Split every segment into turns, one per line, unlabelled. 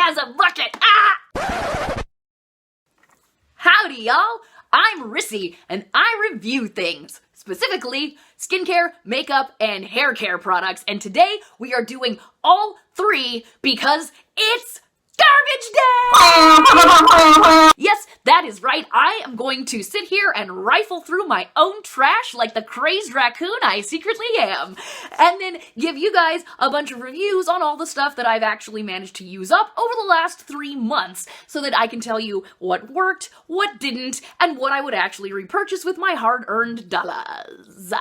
has a bucket! Ah! Howdy, y'all! I'm Rissy, and I review things. Specifically, skincare, makeup, and hair care products. And today, we are doing all three because it's Garbage Day! Yes, that is right. I am going to sit here and rifle through my own trash like the crazed raccoon I secretly am. And then give you guys a bunch of reviews on all the stuff that I've actually managed to use up over the last 3 months so that I can tell you what worked, what didn't, and what I would actually repurchase with my hard-earned dollars.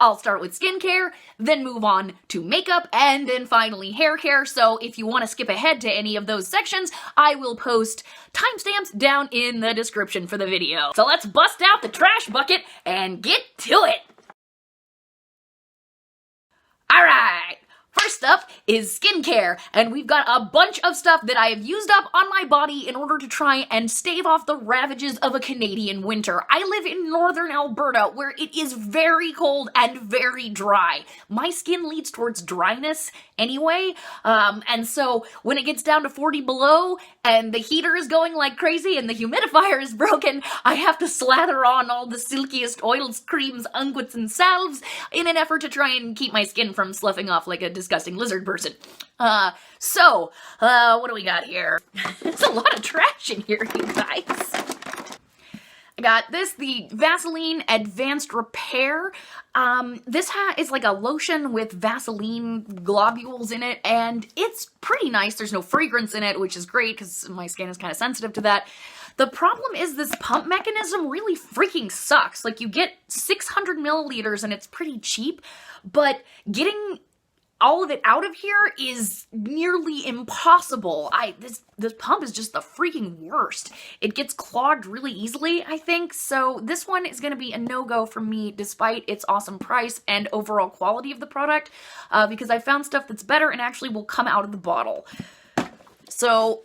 I'll start with skincare, then move on to makeup, and then finally hair care. So if you want to skip ahead to any of those sections, I will post timestamps down in the description for the video. So let's bust out the trash bucket and get to it! Alright! First up is skincare, and we've got a bunch of stuff that I have used up on my body in order to try and stave off the ravages of a Canadian winter. I live in northern Alberta, where it is very cold and very dry. My skin leads towards dryness anyway, and so when it gets down to 40 below, and the heater is going like crazy, and the humidifier is broken, I have to slather on all the silkiest oils, creams, unguents, and salves in an effort to try and keep my skin from sloughing off like a disgusting lizard person. What do we got here? There's a lot of trash in here, you guys. I got this, the Vaseline Advanced Repair. This is like a lotion with Vaseline globules in it, and it's pretty nice. There's no fragrance in it, which is great because my skin is kind of sensitive to that. The problem is this pump mechanism really freaking sucks. Like, you get 600 milliliters and it's pretty cheap, but getting all of it out of here is nearly impossible. This pump is just the freaking worst. It gets clogged really easily, I think, so this one is gonna be a no-go for me despite its awesome price and overall quality of the product, because I found stuff that's better and actually will come out of the bottle. So,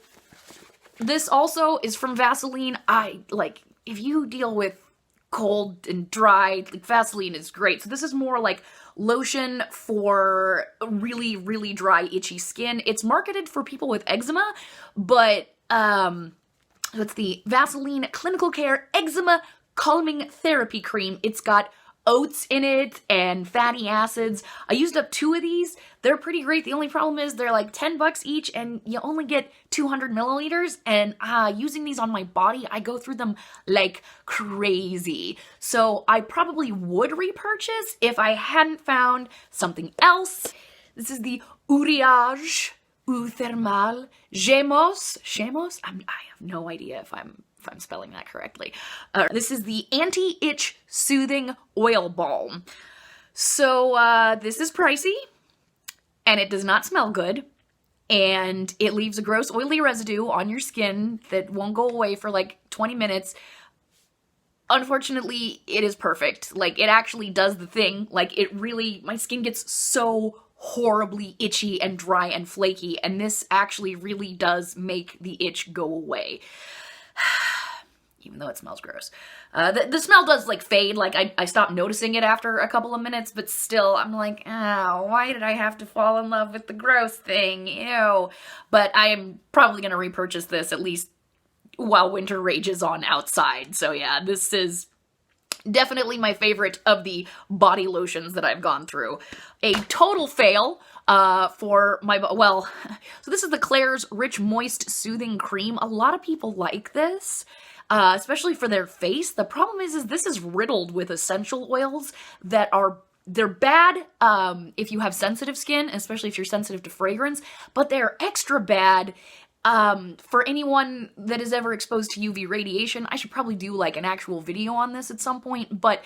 this also is from Vaseline. If you deal with cold and dry, like, Vaseline is great. So this is more like lotion for really, really dry, itchy skin. It's marketed for people with eczema, but it's the Vaseline Clinical Care Eczema Calming Therapy Cream. It's got oats in it and fatty acids. I used up 2 of these. They're pretty great. The only problem is they're like $10 each and you only get 200 milliliters, and using these on my body, I go through them like crazy. So I probably would repurchase if I hadn't found something else. This is the Uriage Eau Thermale Xemose. Xemose? I have no idea if I'm spelling that correctly. This is the anti-itch soothing oil balm. So this is pricey, and it does not smell good, and it leaves a gross oily residue on your skin that won't go away for like 20 minutes. Unfortunately, it is perfect. Like, it actually does the thing. Like, it really, my skin gets so horribly itchy and dry and flaky, and this actually really does make the itch go away. Even though it smells gross. The smell does, like, fade. Like, I stopped noticing it after a couple of minutes, but still, I'm like, oh, why did I have to fall in love with the gross thing? Ew. But I am probably going to repurchase this at least while winter rages on outside. So yeah, this is definitely my favorite of the body lotions that I've gone through. A total fail for my, so this is the Klairs Rich Moist Soothing Cream. A lot of people like this, especially for their face. The problem is this is riddled with essential oils that they're bad if you have sensitive skin, especially if you're sensitive to fragrance, but they're extra bad for anyone that is ever exposed to UV radiation. I should probably do like an actual video on this at some point, but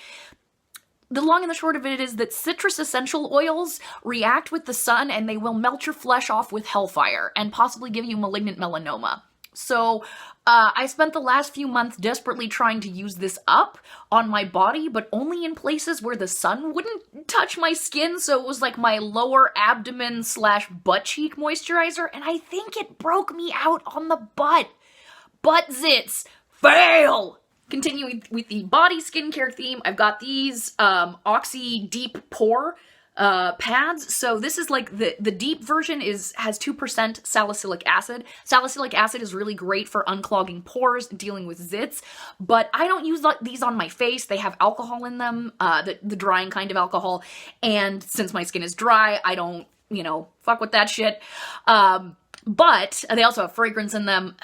the long and the short of it is that citrus essential oils react with the sun and they will melt your flesh off with hellfire and possibly give you malignant melanoma. So I spent the last few months desperately trying to use this up on my body, but only in places where the sun wouldn't touch my skin, so it was like my lower abdomen / butt cheek moisturizer, and I think it broke me out on the butt. Butt zits. Fail! Continuing with the body skincare theme, I've got these Oxy Deep Pore pads. So this is like the deep version has 2% salicylic acid. Salicylic acid is really great for unclogging pores, dealing with zits, but I don't use these on my face. They have alcohol in them, the drying kind of alcohol, and since my skin is dry, I don't, you know, fuck with that shit. But they also have fragrance in them.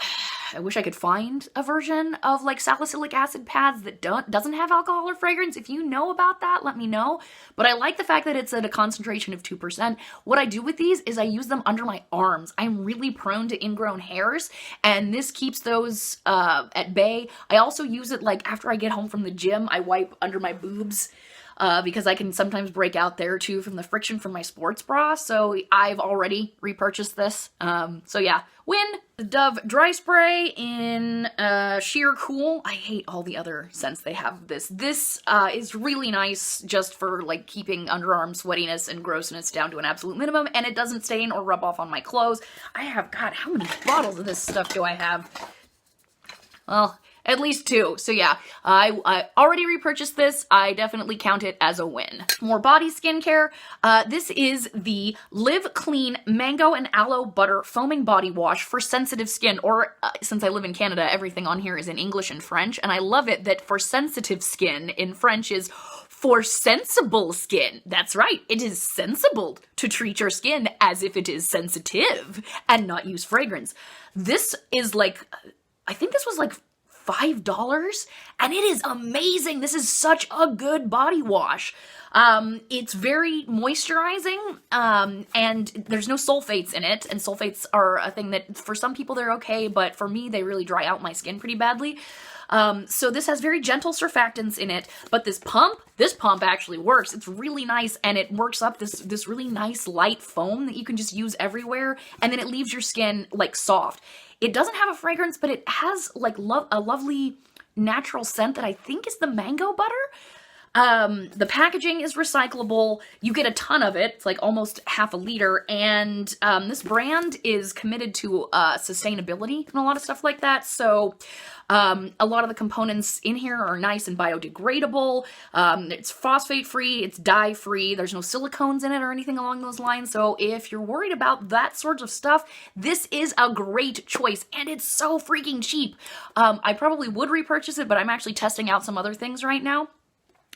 I wish I could find a version of like salicylic acid pads that doesn't have alcohol or fragrance. If you know about that, let me know. But I like the fact that it's at a concentration of 2%. What I do with these is I use them under my arms. I'm really prone to ingrown hairs, and this keeps those at bay. I also use it like after I get home from the gym, I wipe under my boobs. Because I can sometimes break out there too from the friction from my sports bra, so I've already repurchased this. So yeah, win! The Dove Dry Spray in Sheer Cool. I hate all the other scents they have of this. This is really nice just for like keeping underarm sweatiness and grossness down to an absolute minimum, and it doesn't stain or rub off on my clothes. I have, God, how many bottles of this stuff do I have? Well, at least 2. So yeah, I already repurchased this. I definitely count it as a win. More body skincare. This is the Live Clean Mango and Aloe Butter Foaming Body Wash for sensitive skin. Or since I live in Canada, everything on here is in English and French. And I love it that for sensitive skin in French is for sensible skin. That's right. It is sensible to treat your skin as if it is sensitive and not use fragrance. This is like, I think this was like $5, and it is amazing. This is such a good body wash. It's very moisturizing, and there's no sulfates in it, and sulfates are a thing that for some people they're okay, but for me they really dry out my skin pretty badly. So this has very gentle surfactants in it, but this pump actually works. It's really nice, and it works up this really nice light foam that you can just use everywhere, and then it leaves your skin like soft. It doesn't have a fragrance, but it has like a lovely natural scent that I think is the mango butter. The packaging is recyclable. You get a ton of it. It's like almost half a liter. And this brand is committed to sustainability and a lot of stuff like that. So a lot of the components in here are nice and biodegradable. It's phosphate-free. It's dye-free. There's no silicones in it or anything along those lines. So if you're worried about that sort of stuff, this is a great choice. And it's so freaking cheap. I probably would repurchase it, but I'm actually testing out some other things right now.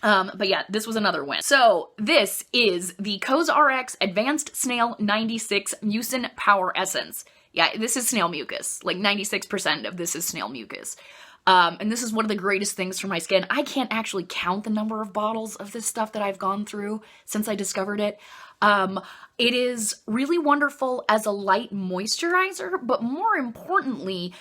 But yeah, this was another win. So this is the CosRx Advanced Snail 96 Mucin Power Essence. Yeah, this is snail mucus. Like 96% of this is snail mucus. And this is one of the greatest things for my skin. I can't actually count the number of bottles of this stuff that I've gone through since I discovered it. It is really wonderful as a light moisturizer, but more importantly,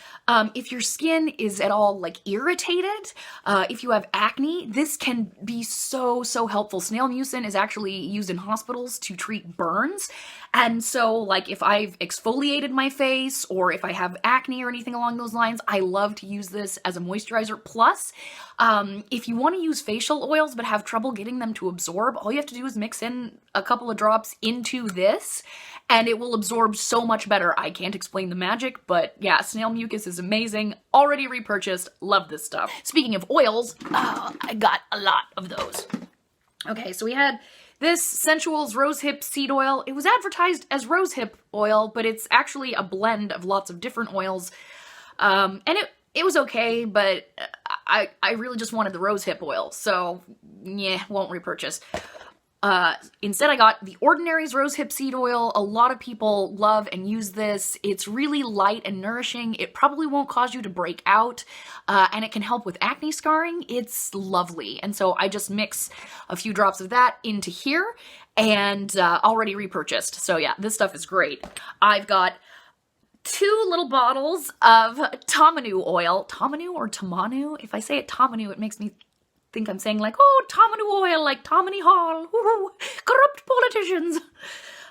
if your skin is at all like irritated, if you have acne, this can be so helpful. Snail mucin is actually used in hospitals to treat burns. And so like if I've exfoliated my face or if I have acne or anything along those lines, I love to use this as a moisturizer. Plus, if you want to use facial oils but have trouble getting them to absorb, all you have to do is mix in a couple of drops into this and it will absorb so much better. I can't explain the magic, but yeah, snail mucus is amazing. Already repurchased. Love this stuff. Speaking of oils, I got a lot of those. Okay, so we had this Scentuals Rosehip seed oil. It was advertised as rosehip oil, but it's actually a blend of lots of different oils. And it was okay, but I really just wanted the rosehip oil, so yeah, won't repurchase. Instead I got the Ordinary's Rosehip Seed Oil. A lot of people love and use this. It's really light and nourishing. It probably won't cause you to break out, and it can help with acne scarring. It's lovely. And so I just mix a few drops of that into here and already repurchased. So yeah, this stuff is great. I've got 2 little bottles of Tamanu oil. Tamanu or Tamanu? If I say it Tamanu, it makes me think I'm saying like, oh, Tamanu oil, like Tammany Hall, woo-hoo, corrupt politicians.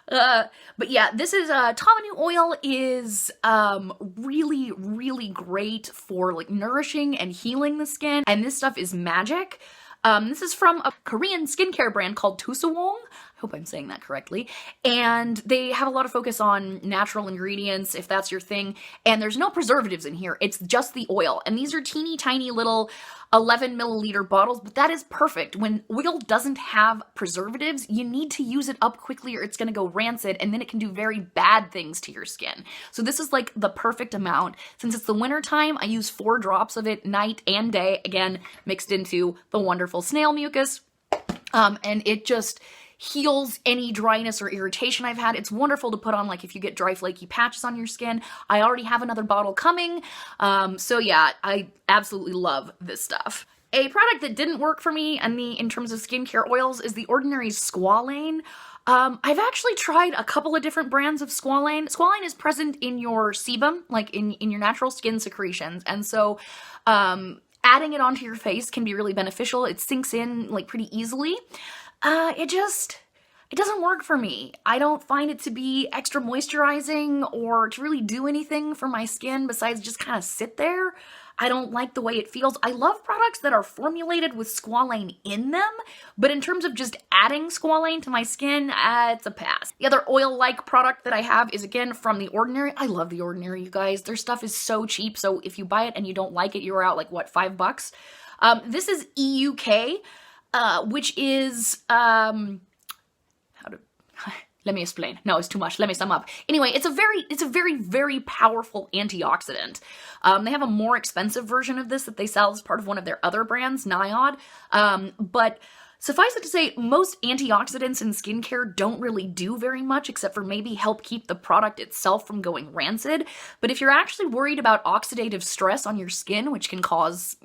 But yeah, this is, Tamanu oil is, really great for like nourishing and healing the skin. And this stuff is magic. This is from a Korean skincare brand called Tosowoong. Hope I'm saying that correctly. And they have a lot of focus on natural ingredients, if that's your thing. And there's no preservatives in here. It's just the oil. And these are teeny tiny little 11 milliliter bottles, but that is perfect. When oil doesn't have preservatives, you need to use it up quickly or it's going to go rancid, and then it can do very bad things to your skin. So this is like the perfect amount. Since it's the winter time, I use 4 drops of it night and day, again, mixed into the wonderful snail mucus. And it just heals any dryness or irritation I've had. It's wonderful to put on, like, if you get dry, flaky patches on your skin. I already have another bottle coming. So yeah, I absolutely love this stuff. A product that didn't work for me in terms of skincare oils is the Ordinary Squalane. I've actually tried a couple of different brands of Squalane. Squalane is present in your sebum, like in your natural skin secretions. And so, adding it onto your face can be really beneficial. It sinks in, like, pretty easily. It doesn't work for me. I don't find it to be extra moisturizing or to really do anything for my skin besides just kind of sit there. I don't like the way it feels. I love products that are formulated with Squalane in them, but in terms of just adding Squalane to my skin, it's a pass. The other oil-like product that I have is, again, from The Ordinary. I love The Ordinary, you guys. Their stuff is so cheap, so if you buy it and you don't like it, you're out, like, what, $5? This is EUK, which is, let me explain. No, it's too much. Let me sum up. Anyway, it's a very, very powerful antioxidant. They have a more expensive version of this that they sell as part of one of their other brands, Niod. But suffice it to say, most antioxidants in skincare don't really do very much except for maybe help keep the product itself from going rancid. But if you're actually worried about oxidative stress on your skin, which can cause,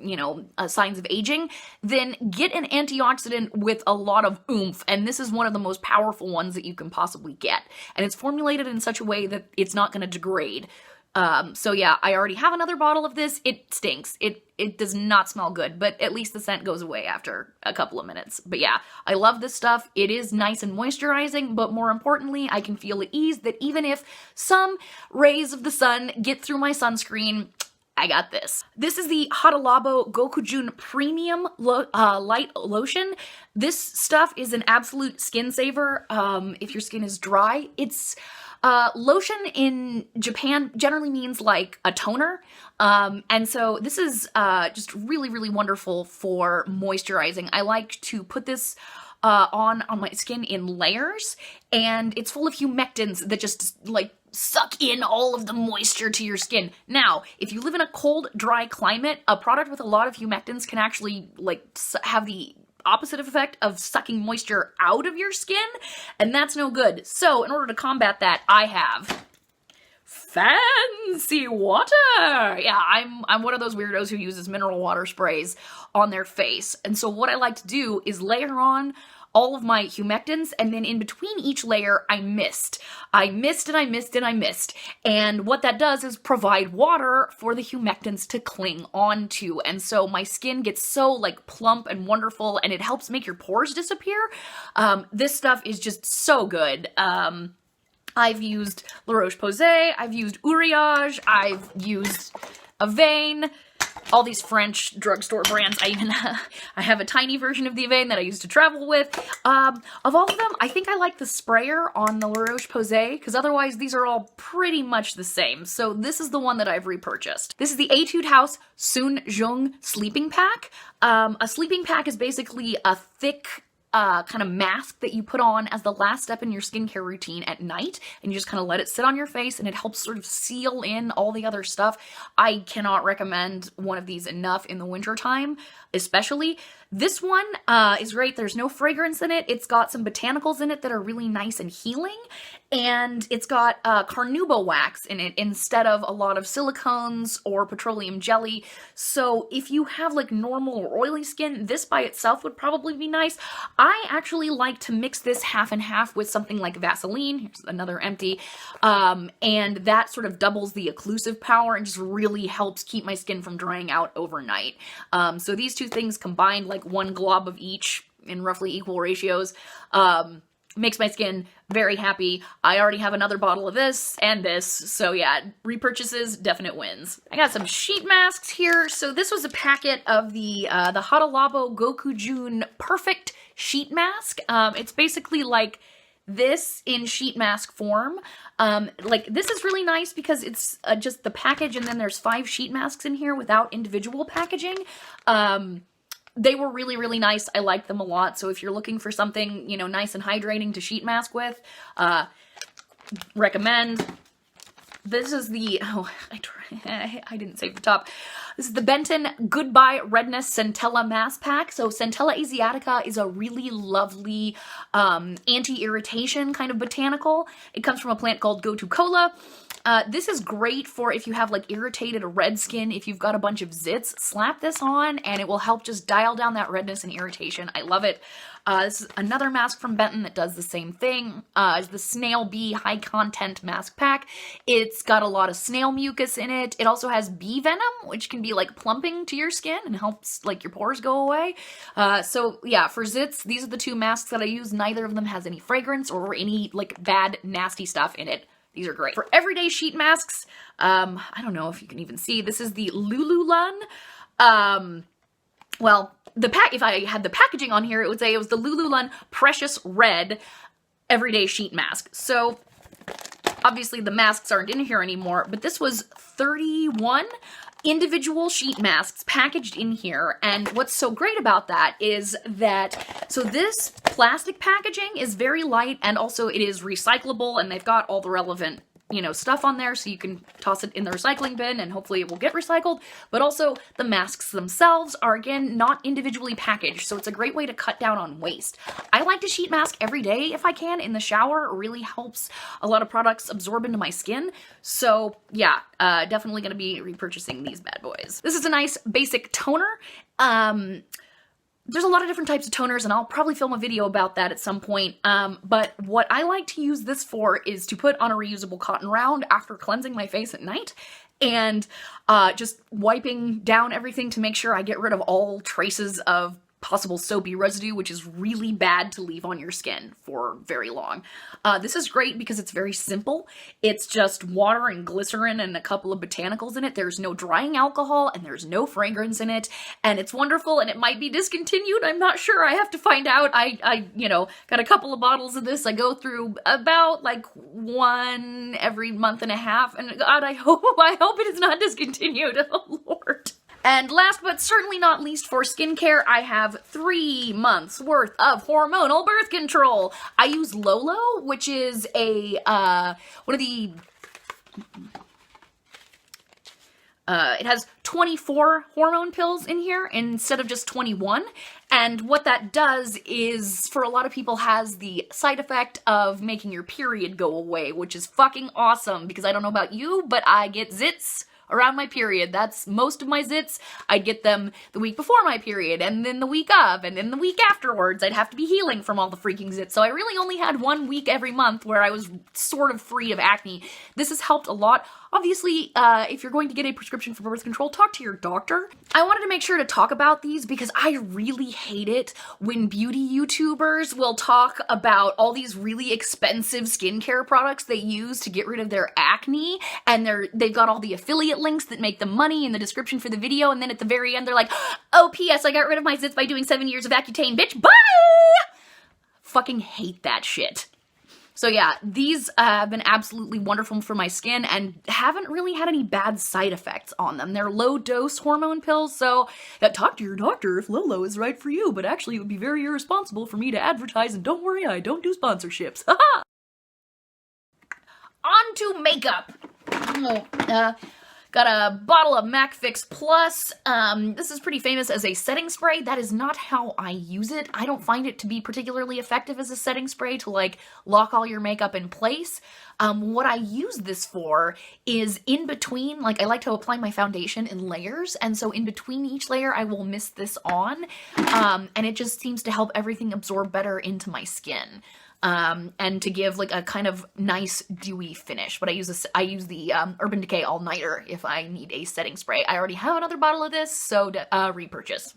signs of aging, then get an antioxidant with a lot of oomph. And this is one of the most powerful ones that you can possibly get. And it's formulated in such a way that it's not going to degrade. So yeah, I already have another bottle of this. It stinks. It does not smell good, but at least the scent goes away after a couple of minutes. But yeah, I love this stuff. It is nice and moisturizing, but more importantly, I can feel at ease that even if some rays of the sun get through my sunscreen, I got this. This is the Hada Labo Gokujyun Premium Light Lotion. This stuff is an absolute skin saver if your skin is dry. It's lotion in Japan generally means like a toner. And so this is just really, really wonderful for moisturizing. I like to put this on my skin in layers, and it's full of humectants that just like suck in all of the moisture to your skin. Now, if you live in a cold, dry climate, a product with a lot of humectants can actually like have the opposite effect of sucking moisture out of your skin, and that's no good. So in order to combat that, I have fancy water. Yeah, I'm one of those weirdos who uses mineral water sprays on their face. And so what I like to do is layer on all of my humectants, and then in between each layer, I mist. I mist and I mist and I mist. And what that does is provide water for the humectants to cling onto. And so my skin gets so like plump and wonderful, and it helps make your pores disappear. This stuff is just so good. I've used Roche-Posay, I've used Uriage, I've used Avane, all these French drugstore brands. I have a tiny version of the Avane that I used to travel with. Of all of them, I think I like the sprayer on the Roche-Posay, because otherwise these are all pretty much the same. So this is the one that I've repurchased. This is the Etude House Sunjung Sleeping Pack. A sleeping pack is basically a thick kind of mask that you put on as the last step in your skincare routine at night, and you just kind of let it sit on your face, and it helps sort of seal in all the other stuff. I cannot recommend one of these enough in the winter time, especially. This one is great. There's no fragrance in it. It's got some botanicals in it that are really nice and healing, and it's got carnauba wax in it instead of a lot of silicones or petroleum jelly. So if you have like normal or oily skin, this by itself would probably be nice. I actually like to mix this half and half with something like Vaseline. Here's another empty. And that sort of doubles the occlusive power and just really helps keep my skin from drying out overnight. So these two things combined, like one glob of each in roughly equal ratios, makes my skin very happy. I already have another bottle of this and this, so yeah, repurchases, definite wins. I got some sheet masks here. So this was a packet of the Hada Labo Gokujyun Perfect Sheet Mask. It's basically like this in sheet mask form. Like this is really nice because it's just the package and then there's 5 sheet masks in here without individual packaging. They were really, really nice. I liked them a lot. So if you're looking for something, you know, nice and hydrating to sheet mask with, recommend. This is the, I didn't save the top. This is the Benton Goodbye Redness Centella Mask Pack. So Centella asiatica is a really lovely anti-irritation kind of botanical. It comes from a plant called Gotu-kola. This is great for if you have like irritated or red skin, if you've got a bunch of zits, slap this on and it will help just dial down that redness and irritation. I love it. This is another mask from Benton that does the same thing. It's the Snail Bee High Content Mask Pack. It's got a lot of snail mucus in it. It also has bee venom, which can be like plumping to your skin and helps like your pores go away. So yeah, for zits, these are the 2 masks that I use. Neither of them has any fragrance or any like bad, nasty stuff in it. These are great. For everyday sheet masks, I don't know if you can even see, this is the Lululun. Well, if I had the packaging on here, it would say it was the Lululun Precious Red Everyday Sheet Mask. So, obviously the masks aren't in here anymore, but this was 31 individual sheet masks packaged in here. And what's so great about that is that, so this plastic packaging is very light and also it is recyclable and they've got all the relevant, you know, stuff on there so you can toss it in the recycling bin and hopefully it will get recycled. But also the masks themselves are again not individually packaged, so it's a great way to cut down on waste. I like to sheet mask every day if I can in the shower. It really helps a lot of products absorb into my skin. So yeah, definitely going to be repurchasing these bad boys. This is a nice basic toner. There's a lot of different types of toners, and I'll probably film a video about that at some point, but what I like to use this for is to put on a reusable cotton round after cleansing my face at night, and just wiping down everything to make sure I get rid of all traces of possible soapy residue, which is really bad to leave on your skin for very long. This is great because it's very simple. It's just water and glycerin and a couple of botanicals in it. There's no drying alcohol and there's no fragrance in it, and it's wonderful, and it might be discontinued. I'm not sure. I have to find out. I you know, got a couple of bottles of this. I go through about like 1 every month and a half, and God, I hope it is not discontinued. Oh Lord. And last but certainly not least for skincare, I have 3 months worth of hormonal birth control. I use Lolo, which is a, one of the, it has 24 hormone pills in here instead of just 21. And what that does is, for a lot of people, has the side effect of making your period go away, which is fucking awesome because I don't know about you, but I get zits around my period. That's most of my zits. I'd get them the week before my period, and then the week of, and then the week afterwards. I'd have to be healing from all the freaking zits. So I really only had 1 week every month where I was sort of free of acne. This has helped a lot. Obviously, if you're going to get a prescription for birth control, talk to your doctor. I wanted to make sure to talk about these because I really hate it when beauty YouTubers will talk about all these really expensive skincare products they use to get rid of their acne, and they've got all the affiliate links that make them money in the description for the video, and then at the very end they're like, oh, P.S. I got rid of my zits by doing 7 years of Accutane, bitch, bye! Fucking hate that shit. So yeah, these have been absolutely wonderful for my skin and haven't really had any bad side effects on them. They're low-dose hormone pills, so talk to your doctor if Lolo is right for you, but actually it would be very irresponsible for me to advertise, and don't worry, I don't do sponsorships. Haha! On to makeup. Got a bottle of MAC Fix Plus. This is pretty famous as a setting spray. That is not how I use it. I don't find it to be particularly effective as a setting spray to like lock all your makeup in place. What I use this for is in between, like I like to apply my foundation in layers, and so in between each layer I will mist this on, and it just seems to help everything absorb better into my skin. And to give like a kind of nice dewy finish. But I use the Urban Decay All Nighter if I need a setting spray. I already have another bottle of this, so repurchase.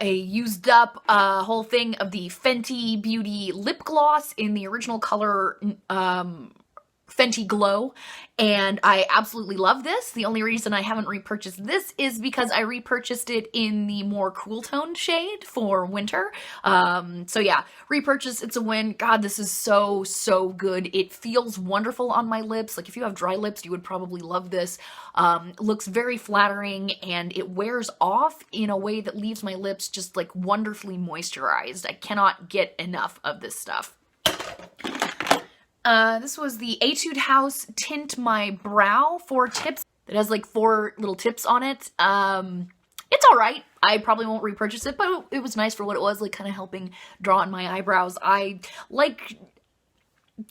I used up a whole thing of the Fenty Beauty lip gloss in the original color Fenty Glow, and I absolutely love this. The only reason I haven't repurchased this is because I repurchased it in the more cool toned shade for winter. So yeah, repurchase, it's a win. God, this is so, so good. It feels wonderful on my lips. Like if you have dry lips, you would probably love this. Looks very flattering, and it wears off in a way that leaves my lips just like wonderfully moisturized. I cannot get enough of this stuff. This was the Etude House Tint My Brow 4 tips. It has like 4 little tips on it. It's alright. I probably won't repurchase it, but it was nice for what it was, like kind of helping draw on my eyebrows. I like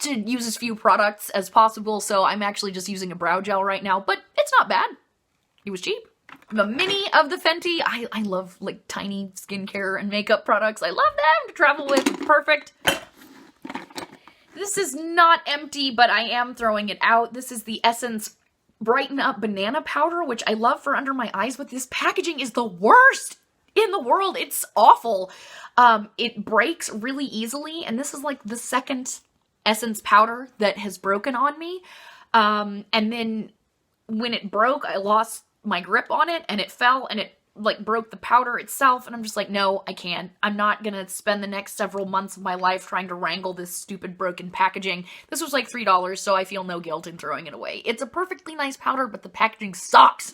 to use as few products as possible, so I'm actually just using a brow gel right now, but it's not bad. It was cheap. The mini of the Fenty. I love like tiny skincare and makeup products. I love them to travel with. It's perfect. This is not empty, but I am throwing it out. This is the Essence Brighten Up Banana Powder, which I love for under my eyes, but this packaging is the worst in the world. It's awful. It breaks really easily, and this is like the second Essence powder that has broken on me. And then when it broke, I lost my grip on it, and it fell, and it like broke the powder itself, and I'm just like, no, I can't. I'm not gonna spend the next several months of my life trying to wrangle this stupid broken packaging. This was like $3, so I feel no guilt in throwing it away. It's a perfectly nice powder, but the packaging sucks.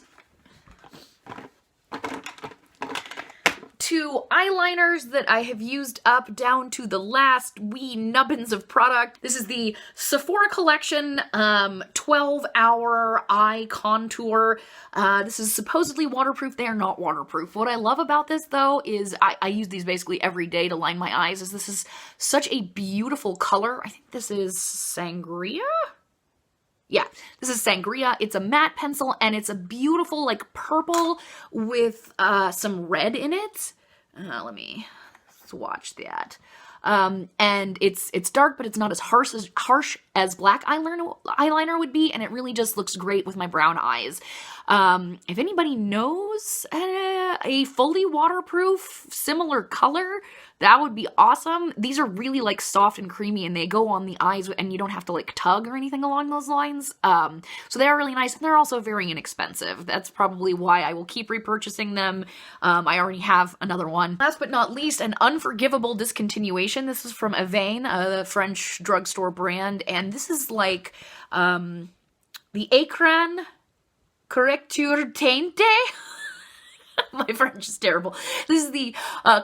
2 eyeliners that I have used up down to the last wee nubbins of product. This is the Sephora Collection 12-Hour Eye Contour. This is supposedly waterproof. They are not waterproof. What I love about this, though, is I use these basically every day to line my eyes, is this is such a beautiful color. I think this is Sangria? Yeah, this is Sangria. It's a matte pencil, and it's a beautiful, like, purple with some red in it. Let me swatch that. And it's dark, but it's not as harsh as black eyeliner would be, and it really just looks great with my brown eyes. If anybody knows a fully waterproof similar color, that would be awesome. These are really like soft and creamy, and they go on the eyes, and you don't have to like tug or anything along those lines. So they are really nice, and they're also very inexpensive. That's probably why I will keep repurchasing them. I already have another one. Last but not least, an unforgivable discontinuation. This is from Avane, a French drugstore brand, and this is like the Écran Correcteur Teinte. My French is terrible. This is the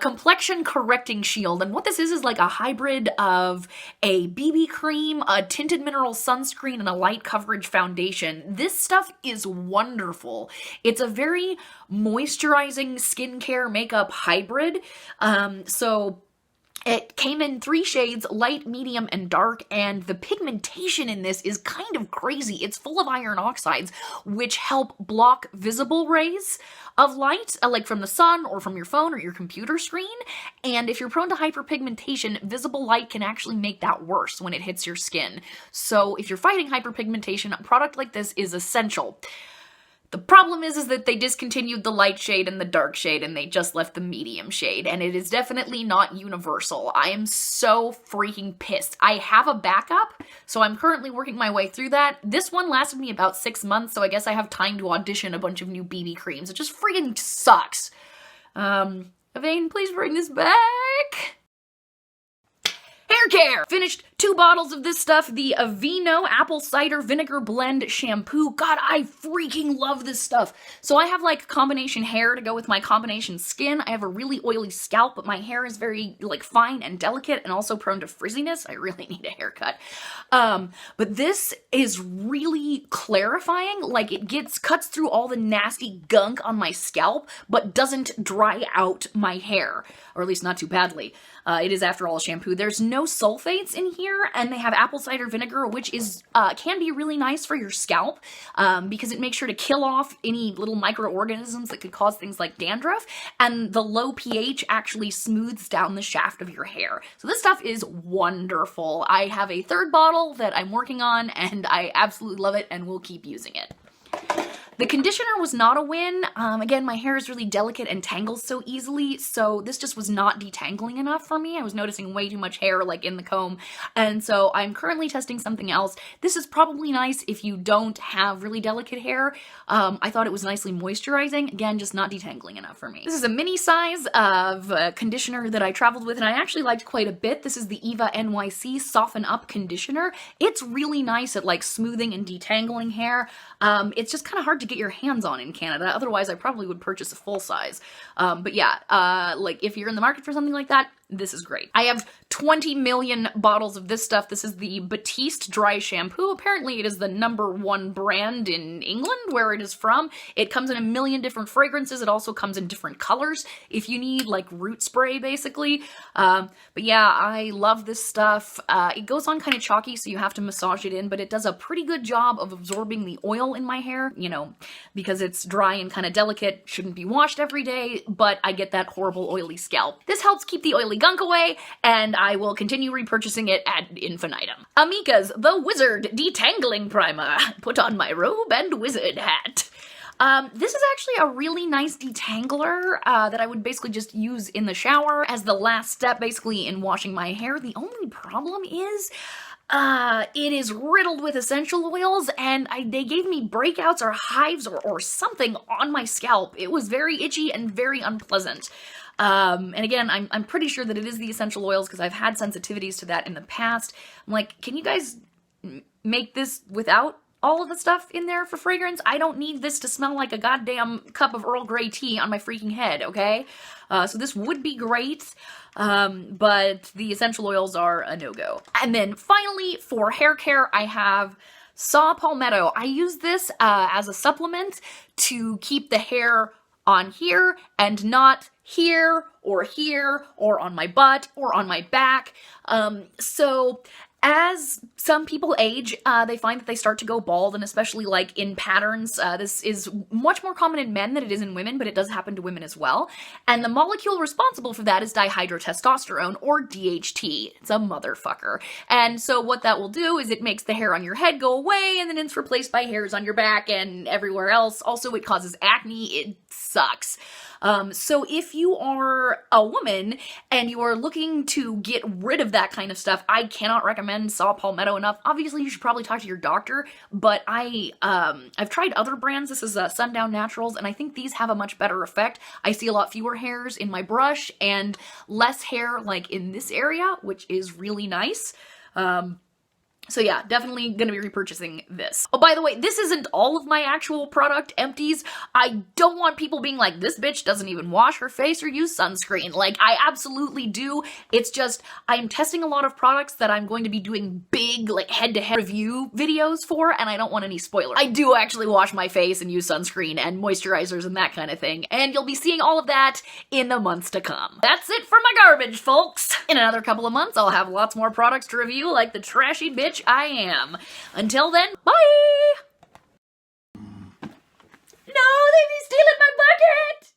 Complexion Correcting Shield, and what this is like a hybrid of a BB cream, a tinted mineral sunscreen, and a light coverage foundation. This stuff is wonderful. It's a very moisturizing skincare makeup hybrid. So it came in 3 shades, light, medium, and dark, and the pigmentation in this is kind of crazy. It's full of iron oxides, which help block visible rays of light, like from the sun or from your phone or your computer screen. And if you're prone to hyperpigmentation, visible light can actually make that worse when it hits your skin. So if you're fighting hyperpigmentation, a product like this is essential. The problem is that they discontinued the light shade and the dark shade, and they just left the medium shade, and it is definitely not universal. I am so freaking pissed. I have a backup, so I'm currently working my way through that. This one lasted me about 6 months, so I guess I have time to audition a bunch of new BB creams. It just freaking sucks. Avane, please bring this back. Haircare! Finished 2 bottles of this stuff, the Aveeno Apple Cider Vinegar Blend Shampoo. God, I freaking love this stuff. So I have like combination hair to go with my combination skin. I have a really oily scalp, but my hair is very like fine and delicate and also prone to frizziness. I really need a haircut. But this is really clarifying. Like it cuts through all the nasty gunk on my scalp, but doesn't dry out my hair, or at least not too badly. It is, after all, a shampoo. There's no sulfates in here, and they have apple cider vinegar, which is can be really nice for your scalp because it makes sure to kill off any little microorganisms that could cause things like dandruff, and the low pH actually smooths down the shaft of your hair. So this stuff is wonderful. I have a 3rd bottle that I'm working on, and I absolutely love it and will keep using it. The conditioner was not a win. Again, my hair is really delicate and tangles so easily, so this just was not detangling enough for me. I was noticing way too much hair like in the comb, and so I'm currently testing something else. This is probably nice if you don't have really delicate hair. I thought it was nicely moisturizing. Again, just not detangling enough for me. This is a mini size of conditioner that I traveled with and I actually liked quite a bit. This is the Eva NYC Soften Up Conditioner. It's really nice at like smoothing and detangling hair. It's just kind of hard to get your hands on in Canada. Otherwise, I probably would purchase a full size. But yeah, like if you're in the market for something like that, this is great. I have 20 million bottles of this stuff. This is the Batiste Dry Shampoo. Apparently it is the #1 brand in England, where it is from. It comes in a million different fragrances. It also comes in different colors if you need like root spray, basically. But yeah, I love this stuff. It goes on kind of chalky, so you have to massage it in, but it does a pretty good job of absorbing the oil in my hair, you know, because it's dry and kind of delicate. Shouldn't be washed every day, but I get that horrible oily scalp. This helps keep the oily gunk away, and I will continue repurchasing it ad infinitum. Amika's The Wizard Detangling Primer. Put on my robe and wizard hat. This is actually a really nice detangler that I would basically just use in the shower as the last step basically in washing my hair. The only problem is it is riddled with essential oils, and they gave me breakouts or hives or something on my scalp. It was very itchy and very unpleasant. And again, I'm pretty sure that it is the essential oils because I've had sensitivities to that in the past. I'm like, can you guys make this without all of the stuff in there for fragrance? I don't need this to smell like a goddamn cup of Earl Grey tea on my freaking head, okay? So this would be great, but the essential oils are a no-go. And then finally, for hair care, I have Saw Palmetto. I use this as a supplement to keep the hair on here and not here or on my butt or on my back. So as some people age, they find that they start to go bald, and especially like in patterns. This is much more common in men than it is in women, but it does happen to women as well. And the molecule responsible for that is dihydrotestosterone, or DHT. It's a motherfucker. And so what that will do is it makes the hair on your head go away, and then it's replaced by hairs on your back and everywhere else. Also, it causes acne. It sucks. So if you are a woman and you are looking to get rid of that kind of stuff, I cannot recommend Saw Palmetto enough. Obviously, you should probably talk to your doctor, but I've tried other brands. This is Sundown Naturals, and I think these have a much better effect. I see a lot fewer hairs in my brush and less hair like in this area, which is really nice. So yeah, definitely gonna be repurchasing this. Oh, by the way, this isn't all of my actual product, Empties. I don't want people being like, this bitch doesn't even wash her face or use sunscreen. Like, I absolutely do. It's just, I'm testing a lot of products that I'm going to be doing big, like, head-to-head review videos for, and I don't want any spoilers. I do actually wash my face and use sunscreen and moisturizers and that kind of thing, and you'll be seeing all of that in the months to come. That's it for my garbage, folks! In another couple of months, I'll have lots more products to review like the trashy bitch I am. Until then, bye! No, they've been stealing my bucket!